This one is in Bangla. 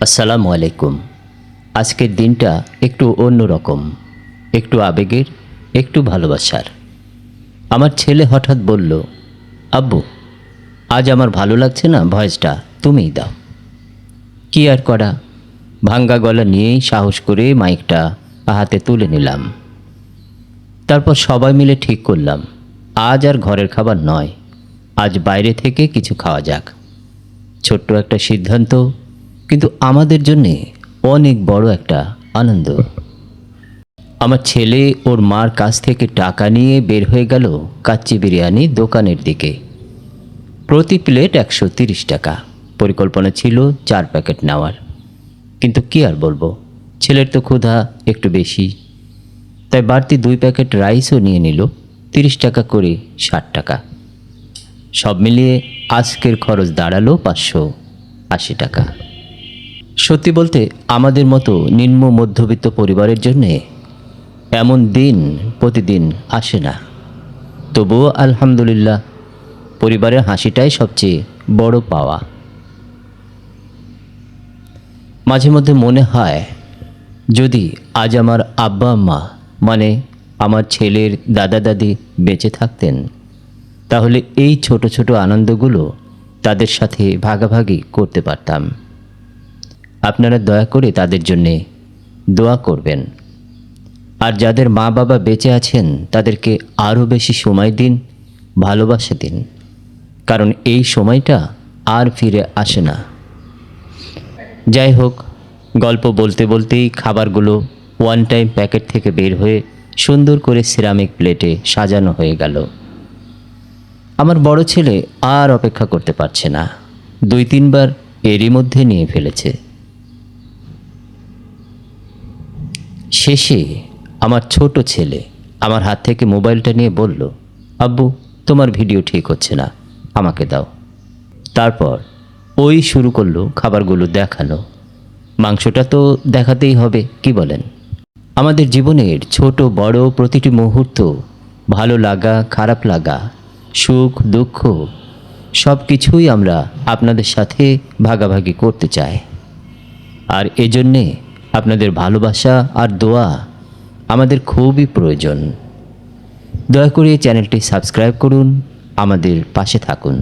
আসসালামু আলাইকুম। আজকের দিনটা একটু অন্যরকম, একটু আবেগের, একটু ভালোবাসার। আমার ছেলে হঠাৎ বলল, আব্বু, আজ আমার ভালো লাগছে না, ভয়েসটা তুমিই দাও। কি আর করা, ভাঙ্গা গলা নিয়েই সাহস করে মাইকটা হাতে তুলে নিলাম। তারপর সবাই মিলে ঠিক করলাম, আজ আর ঘরের খাবার নয়, আজ বাইরে থেকে কিছু খাওয়া যাক। ছোট্ট একটা সিদ্ধান্ত, কিন্তু আমাদের জন্যে অনেক বড় একটা আনন্দ। আমার ছেলে ওর মার কাছ থেকে টাকা নিয়ে বের হয়ে গেল কাচ্চি বিরিয়ানি দোকানের দিকে। প্রতি প্লেট 130 টাকা। পরিকল্পনা ছিল 4 প্যাকেট নেওয়ার, কিন্তু কি আর বলবো, ছেলের তো ক্ষুধা একটু বেশি, তাই বাড়তি 2 প্যাকেট রাইসও নিয়ে নিল। 30 টাকা করে 60 টাকা। সব মিলিয়ে আজকের খরচ দাঁড়ালো 580 টাকা। সত্যি বলতে আমাদের মতো নিম্ন মধ্যবিত্ত পরিবারের জন্যে এমন দিন প্রতিদিন আসে না। তবুও আলহামদুলিল্লাহ, পরিবারের হাসিটাই সবচেয়ে বড় পাওয়া। মাঝে মধ্যে মনে হয়, যদি আজ আমার আব্বা আম্মা মানে আমার ছেলের দাদা দাদি বেঁচে থাকতেন, তাহলে এই ছোট ছোট আনন্দগুলো তাদের সাথে ভাগাভাগি করতে পারতাম। আপনারা দয়া করে তাদের জন্যে দোয়া করবেন। আর যাদের মা বাবা বেঁচে আছেন তাদেরকে আরও বেশি সময় দিন, ভালোবাসা দিন, কারণ এই সময়টা আর ফিরে আসে না। যাই হোক, গল্প বলতে বলতেই খাবারগুলো ওয়ান টাইম প্যাকেট থেকে বের হয়ে সুন্দর করে সিরামিক প্লেটে সাজানো হয়ে গেল। আমার বড় ছেলে আর অপেক্ষা করতে পারছে না, 2-3 বার এরই মধ্যে নিয়ে ফেলেছে। শেষে আমার ছোট ছেলে আমার হাত থেকে মোবাইলটা নিয়ে বলল, আব্বু, তোমার ভিডিও ঠিক হচ্ছে না, আমাকে দাও। তারপর ওই শুরু করলো খাবারগুলো দেখানো। মাংসটা তো দেখাতেই হবে, কি বলেন? আমাদের জীবনের ছোট বড় প্রতিটি মুহূর্ত, ভালো লাগা খারাপ লাগা, সুখ দুঃখ, সব কিছুই আমরা আপনাদের সাথে ভাগাভাগি করতে চাই। আর এজন্যে আপনাদের ভালোবাসা আর দোয়া আমাদের খুবই প্রয়োজন। দয়া করে চ্যানেলটি সাবস্ক্রাইব করুন, আমাদের পাশে থাকুন।